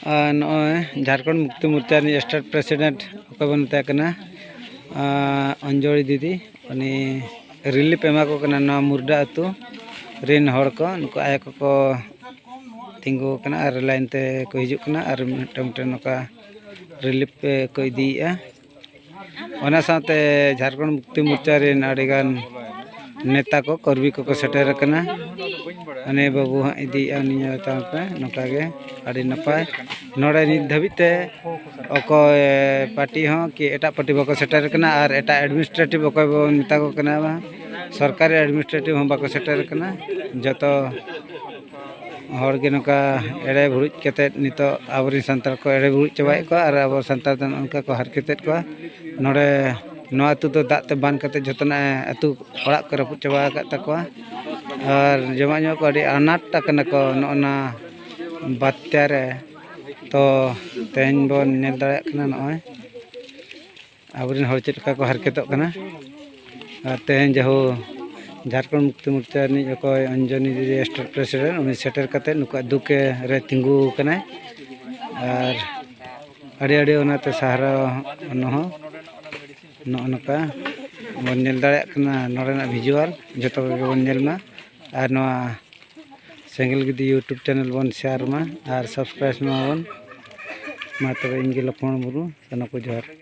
नॉय Jharkhand Mukti Morcha state president बन तकना अंजलि दीदी उनी रिलीफ एमा को कना मुर्डा अतु रेन हड़ को नुको आय को तिंगु कना और लाइन ते को हिजु कना और मिटे नका रिलीफ पे को इदीया ओना साथे झारखंड मुक्ति मोर्चा रेन आडिगान नेता को कर्मी को सेटर कना अने बाबू हाँ इदीया उनी पे नका गे आड़ी नपाय नोड़े नित धाबिते अकोय पार्टी हाँ कि एटा पार्टी बाको सेटर कना और एटा एडमिनिस्ट्रेटिव अकोय बन मेता को कना सरकारी एडमिनिस्ट्रेटिव हम बाको सेटर कना जतो हर गे नका एड़े भुरुज कते नितो आबरी संताल को एड़े भुरुज चबाय को और अब संताल तन उनका को हरकतेत को नोड़े नो अतु तो दाते बान कते जतना अतु ओड़ा को रपुज चबा का तकवा और जमा को अड़ी अनाट कना को नोना बात्यारे तो तेन बन नेल दाड़ा कना नय आबरिन हर चेका को हरकतों कना तेन जहो झारखंड मुक्ति मोर्चा नि अकोय अंजनी दीदी स्टेट प्रेसिडेंट उनी सेटर कते नुका दुके रे तिंगु कना और अड़ी अड़ी ओनाते सहारा नहो नका बन नेल दाड़ा कना नोरेना विजुअल जतो बन नेलमा और नवा सेंगल गिदी यूट्यूब चैनल बन शेयर मा और सब्सक्राइब मा बन मा तबे इंगे लक्ष्मण मुर्मू सना को जोहार।